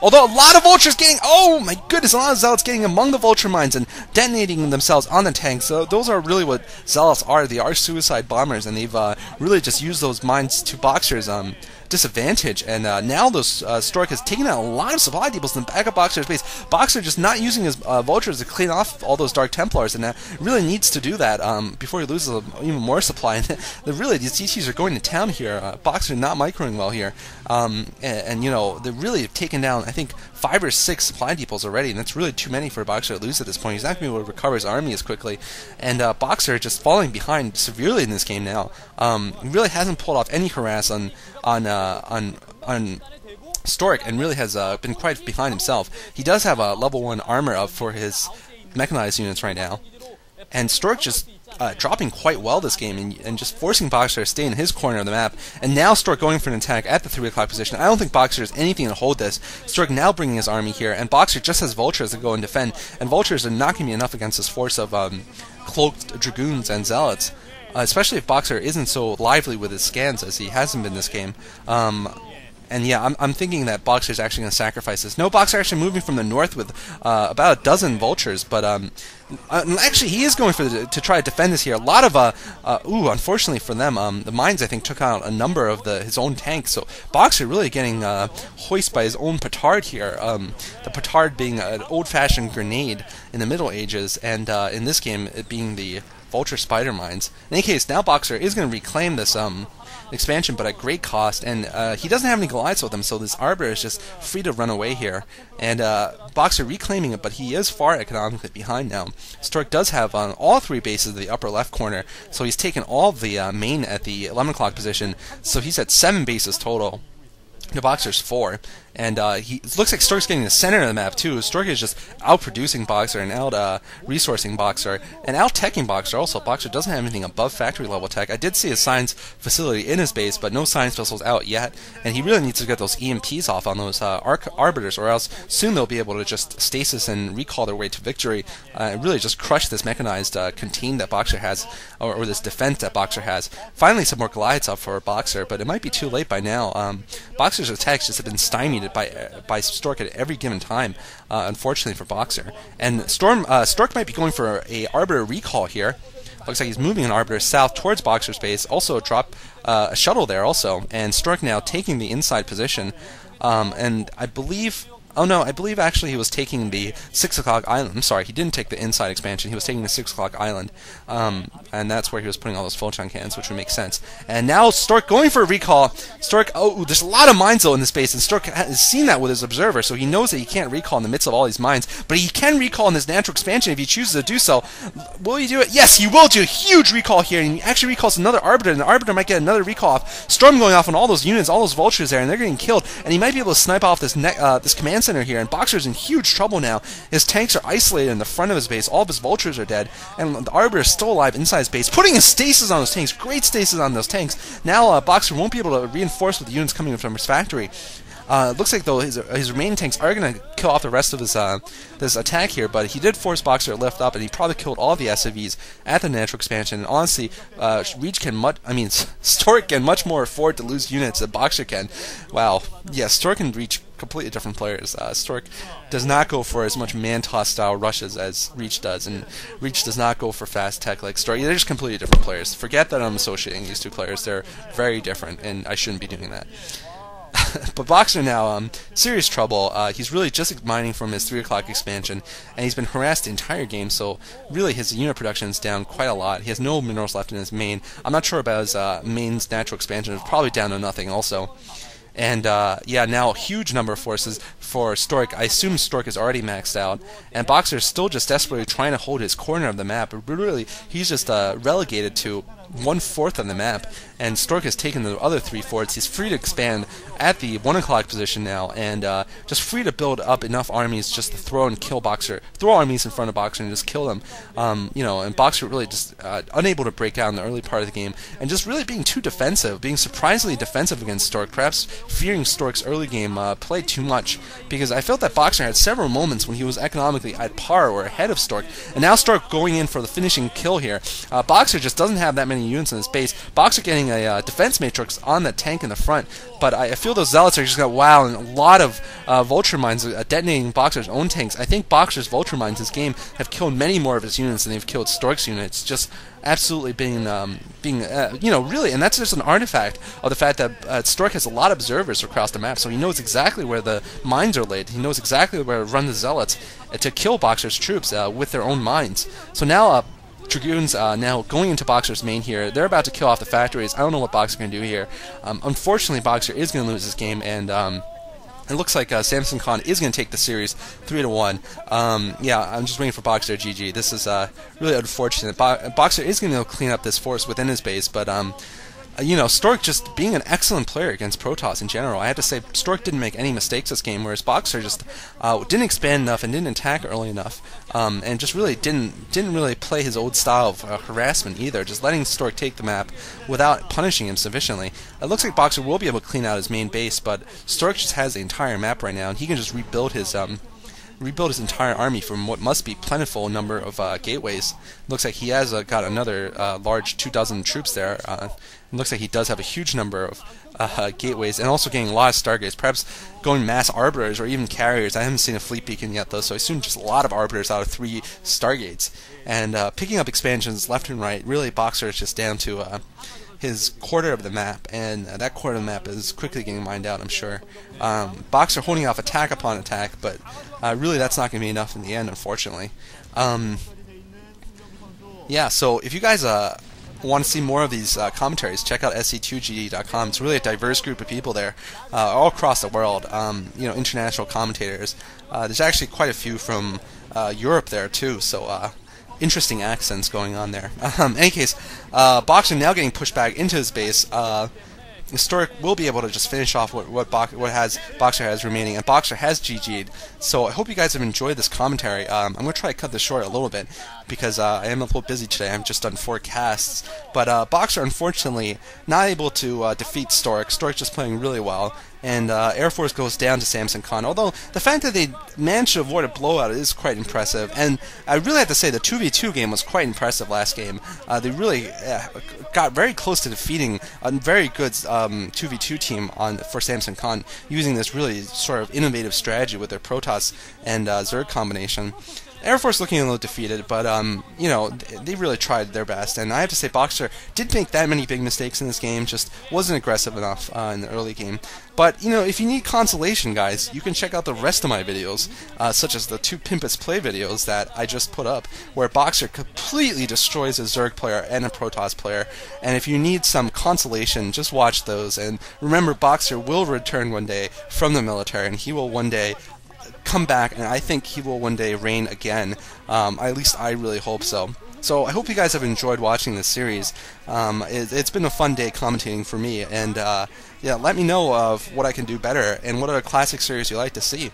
although a lot of vultures getting, oh my goodness, a lot of zealots getting among the vulture mines and detonating themselves on the tanks. So those are really what zealots are. They are suicide bombers, and they've really just used those mines to Boxer's disadvantage, and now those Stork has taken out a lot of supply depots in the back of Boxer's base. Boxer just not using his vultures to clean off all those Dark Templars, and really needs to do that before he loses even more supply. And really, these DTs are going to town here. Boxer not microing well here, and you know, they're really taken down, I think, 5 or 6 supply depots already, and that's really too many for Boxer to lose at this point. He's not going to be able to recover his army as quickly, and Boxer just falling behind severely in this game now. He really hasn't pulled off any harass on Stork, and really has been quite behind himself. He does have a level 1 armor up for his mechanized units right now, and Stork just dropping quite well this game, and just forcing Boxer to stay in his corner of the map. And now Stork going for an attack at the 3 o'clock position. I don't think Boxer has anything to hold this. Stork now bringing his army here, and Boxer just has vultures to go and defend, and vultures are not going to be enough against this force of cloaked dragoons and zealots. Especially if Boxer isn't so lively with his scans as he hasn't been this game. And yeah, I'm thinking that Boxer is actually going to sacrifice this. No, Boxer actually moving from the north with about a dozen vultures, but actually he is going for to try to defend this here. A lot of unfortunately for them, the mines I think took out a number of his own tanks. So Boxer really getting hoisted by his own petard here. The petard being an old-fashioned grenade in the Middle Ages, and in this game it being the vulture spider mines. In any case, now Boxer is going to reclaim this expansion, but at great cost, and he doesn't have any Goliaths with him, so this Arbiter is just free to run away here. And Boxer reclaiming it, but he is far economically behind now. Stork does have all 3 bases in the upper left corner, so he's taken all of the main at the 11 o'clock position, so he's at 7 bases total. The Boxer's 4, and it looks like Stork's getting the center of the map too. Stork is just outproducing Boxer and out-resourcing Boxer, and out-teching Boxer also. Boxer doesn't have anything above factory level tech. I did see a science facility in his base, but no science vessels out yet, and he really needs to get those EMPs off on those Arbiters, or else soon they'll be able to just stasis and recall their way to victory, and really just crush this mechanized contain that Boxer has, or this defense that Boxer has. Finally some more Goliaths up for Boxer, but it might be too late by now. Boxer's attacks just have been stymied by Stork at every given time, unfortunately for Boxer. And Stork might be going for a Arbiter recall here. Looks like he's moving an Arbiter south towards Boxer's base. Also drop a shuttle there also, and Stork now taking the inside position. And I believe... Oh no, I believe actually he was taking the 6 o'clock island. I'm sorry, he didn't take the inside expansion. He was taking the 6 o'clock island. And that's where he was putting all those photon cannons, which would make sense. And now Stork going for a recall. Stork, oh, there's a lot of mines though in this base, and Stork has seen that with his observer, so he knows that he can't recall in the midst of all these mines. But he can recall in this natural expansion if he chooses to do so. Will he do it? Yes, he will do a huge recall here, and he actually recalls another Arbiter, and the Arbiter might get another recall off. Storm going off on all those units, all those vultures there, and they're getting killed, and he might be able to snipe off this this command center here, and Boxer's in huge trouble now. His tanks are isolated in the front of his base, all of his vultures are dead, and the Arbiter is still alive inside his base, putting his stasis on those tanks, great stasis on those tanks. Now Boxer won't be able to reinforce with the units coming from his factory. Looks like though his remaining tanks are going to kill off the rest of his this attack here, but he did force Boxer to lift up, and he probably killed all the SCVs at the natural expansion. And honestly, Stork can much more afford to lose units than Boxer can. Wow, yeah, Stork can reach completely different players. Stork does not go for as much man-toss style rushes as Reach does, and Reach does not go for fast tech like Stork. They're just completely different players. Forget that I'm associating these two players. They're very different, and I shouldn't be doing that. But Boxer now, serious trouble. He's really just mining from his 3 o'clock expansion, and he's been harassed the entire game, so really his unit production is down quite a lot. He has no minerals left in his main. I'm not sure about his main's natural expansion. It's probably down to nothing also. And yeah, now a huge number of forces for Stork. I assume Stork is already maxed out, and Boxer is still just desperately trying to hold his corner of the map, but really he's just relegated to 1/4 of the map, and Stork has taken the other 3/4. He's free to expand at the 1 o'clock position now, and just free to build up enough armies just to throw and kill Boxer, throw armies in front of Boxer and just kill them. You know, and Boxer really just unable to break out in the early part of the game, and just really being too defensive, being surprisingly defensive against Stork, perhaps fearing Stork's early game play too much, because I felt that Boxer had several moments when he was economically at par or ahead of Stork, and now Stork going in for the finishing kill here. Boxer just doesn't have that many many units in his base. Boxer getting a defense matrix on that tank in the front, but I feel those Zealots are just going to wow, and a lot of Vulture Mines detonating Boxer's own tanks. I think Boxer's Vulture Mines this game have killed many more of his units than they've killed Stork's units. Just absolutely being really, and that's just an artifact of the fact that Stork has a lot of observers across the map, so he knows exactly where the mines are laid. He knows exactly where to run the Zealots to kill Boxer's troops with their own mines. So now Dragoons now going into Boxer's main here. They're about to kill off the factories. I don't know what Boxer can do here. Unfortunately, Boxer is going to lose this game, and it looks like Samson Khan is going to take the series 3-1. Yeah, I'm just waiting for Boxer GG. This is really unfortunate. Boxer is going to clean up this force within his base, but Stork just being an excellent player against Protoss in general. I have to say, Stork didn't make any mistakes this game, whereas Boxer just didn't expand enough and didn't attack early enough, and just really didn't really play his old style of harassment either, just letting Stork take the map without punishing him sufficiently. It looks like Boxer will be able to clean out his main base, but Stork just has the entire map right now, and he can just rebuild his entire army from what must be plentiful number of gateways. Looks like he has got another large 24 troops there. It looks like he does have a huge number of gateways, and also getting a lot of stargates, perhaps going mass arbiters or even carriers. I haven't seen a fleet beacon yet though, so I assume just a lot of arbiters out of 3 stargates. And picking up expansions left and right. Really, Boxer is just down to his quarter of the map, and that quarter of the map is quickly getting mined out, I'm sure. Boxer holding off attack upon attack, but really that's not going to be enough in the end, unfortunately. Yeah, so if you guys want to see more of these commentaries, check out sc2gd.com. It's really a diverse group of people there, all across the world. International commentators. There's actually quite a few from Europe there too, so interesting accents going on there. In any case, Boxer now getting pushed back into his base. Stork will be able to just finish off what Boxer has remaining, and Boxer has GG'd. So I hope you guys have enjoyed this commentary. I'm going to try to cut this short a little bit because I am a little busy today. I've just done 4 casts. But Boxer, unfortunately, not able to defeat Stork. Stork just playing really well. And Airforce goes down to Samson Khan. Although the fact that they managed to avoid a blowout is quite impressive. And I really have to say the 2v2 game was quite impressive last game. They really got very close to defeating a very good 2v2 team for Samson Khan, using this really sort of innovative strategy with their Protoss and Zerg combination. Airforce looking a little defeated, but they really tried their best, and I have to say Boxer didn't make that many big mistakes in this game, just wasn't aggressive enough in the early game. But if you need consolation, guys, you can check out the rest of my videos, such as the 2 Pimpus Play videos that I just put up, where Boxer completely destroys a Zerg player and a Protoss player. And if you need some consolation, just watch those, and remember, Boxer will return one day from the military, and he will one day come back, and I think he will one day reign again. At least I really hope so. So I hope you guys have enjoyed watching this series. It's been a fun day commentating for me, and yeah, let me know of what I can do better and what other classic series you like to see.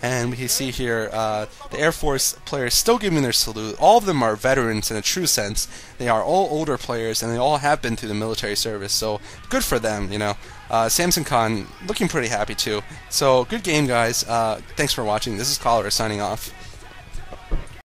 And we can see here the Air Force players still giving their salute. All of them are veterans in a true sense. They are all older players, and they all have been through the military service, so good for them, Samson Khan looking pretty happy too. So good game, guys. Thanks for watching. This is Cholera signing off.